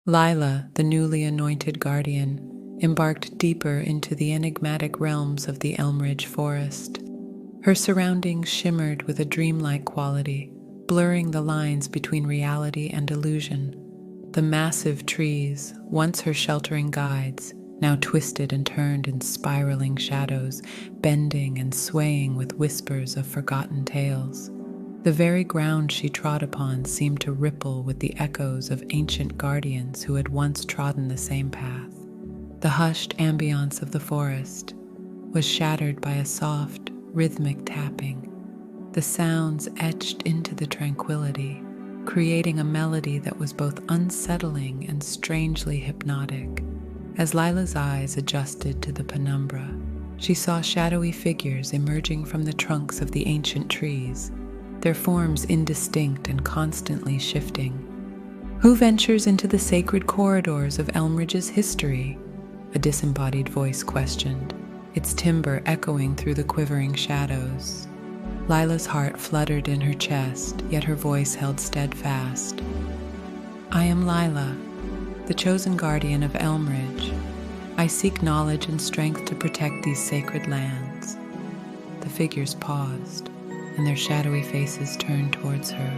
Lila, the newly anointed guardian, embarked deeper into the enigmatic realms of the Elmridge forest. Her surroundings shimmered with a dreamlike quality, blurring the lines between reality and illusion. The massive trees, once her sheltering guides, now twisted and turned in spiraling shadows, bending and swaying with whispers of forgotten tales. The very ground she trod upon seemed to ripple with the echoes of ancient guardians who had once trodden the same path. The hushed ambience of the forest was shattered by a soft, rhythmic tapping. The sounds etched into the tranquility, creating a melody that was both unsettling and strangely hypnotic. As Lila's eyes adjusted to the penumbra, she saw shadowy figures emerging from the trunks of the ancient trees, their forms indistinct and constantly shifting. "Who ventures into the sacred corridors of Elmridge's history?" a disembodied voice questioned, its timbre echoing through the quivering shadows. Lila's heart fluttered in her chest, yet her voice held steadfast. "I am Lila, the chosen guardian of Elmridge. I seek knowledge and strength to protect these sacred lands." The figures paused, and their shadowy faces turned towards her,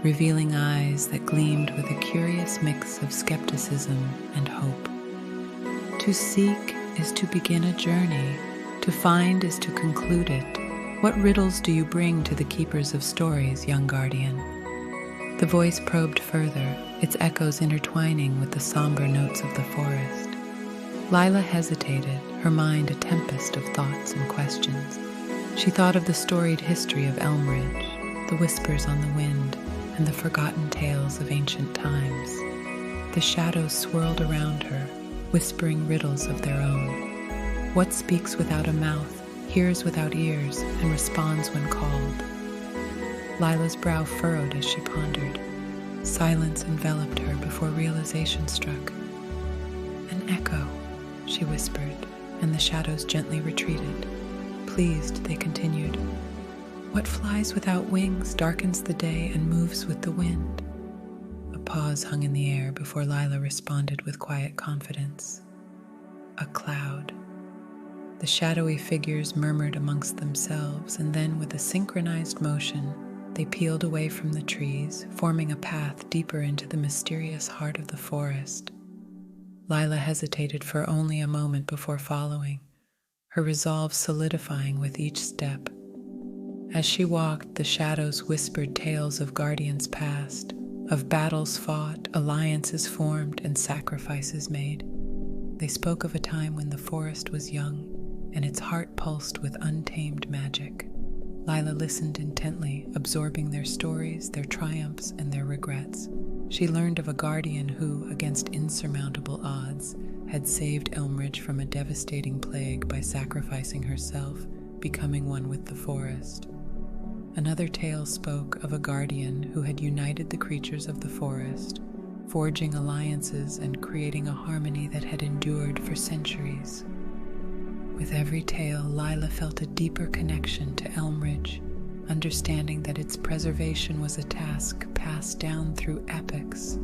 revealing eyes that gleamed with a curious mix of skepticism and hope. "To seek is to begin a journey. To find is to conclude it. What riddles do you bring to the keepers of stories, young guardian?" The voice probed further, its echoes intertwining with the somber notes of the forest. Lila hesitated, her mind a tempest of thoughts and questions. She thought of the storied history of Elmridge, the whispers on the wind, and the forgotten tales of ancient times. The shadows swirled around her, whispering riddles of their own. What speaks without a mouth, hears without ears, and responds when called? Lila's brow furrowed as she pondered. Silence enveloped her before realization struck. "An echo," she whispered, and the shadows gently retreated. Pleased, they continued. "What flies without wings, darkens the day, and moves with the wind?" A pause hung in the air before Lila responded with quiet confidence. "A cloud." The shadowy figures murmured amongst themselves, and then with a synchronized motion, they peeled away from the trees, forming a path deeper into the mysterious heart of the forest. Lila hesitated for only a moment before following, her resolve solidifying with each step. As she walked, the shadows whispered tales of guardians past, of battles fought, alliances formed, and sacrifices made. They spoke of a time when the forest was young, and its heart pulsed with untamed magic. Lila listened intently, absorbing their stories, their triumphs, and their regrets. She learned of a guardian who, against insurmountable odds, had saved Elmridge from a devastating plague by sacrificing herself, becoming one with the forest. Another tale spoke of a guardian who had united the creatures of the forest, forging alliances and creating a harmony that had endured for centuries. With every tale, Lila felt a deeper connection to Elmridge, understanding that its preservation was a task passed down through epochs,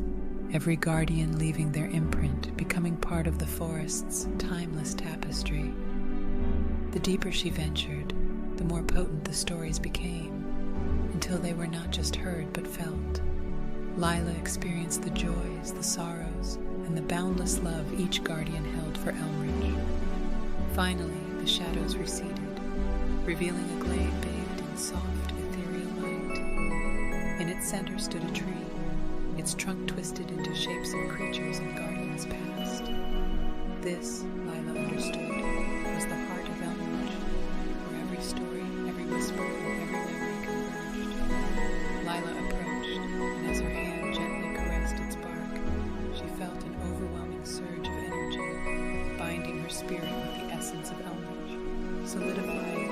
every guardian leaving their imprint, becoming part of the forest's timeless tapestry. The deeper she ventured, the more potent the stories became, until they were not just heard but felt. Lila experienced the joys, the sorrows, and the boundless love each guardian held for Elmridge. Finally, the shadows receded, revealing a glade bathed in soft, ethereal light. In its center stood a tree, its trunk twisted into shapes of creatures and guardians past. This, Lila understood, was the heart of Elmridge, where every story, every whisper, and every memory converged. Lila approached, and as her hand gently caressed its bark, she felt an overwhelming surge of energy, binding her spirit with the essence of Elmridge, solidifying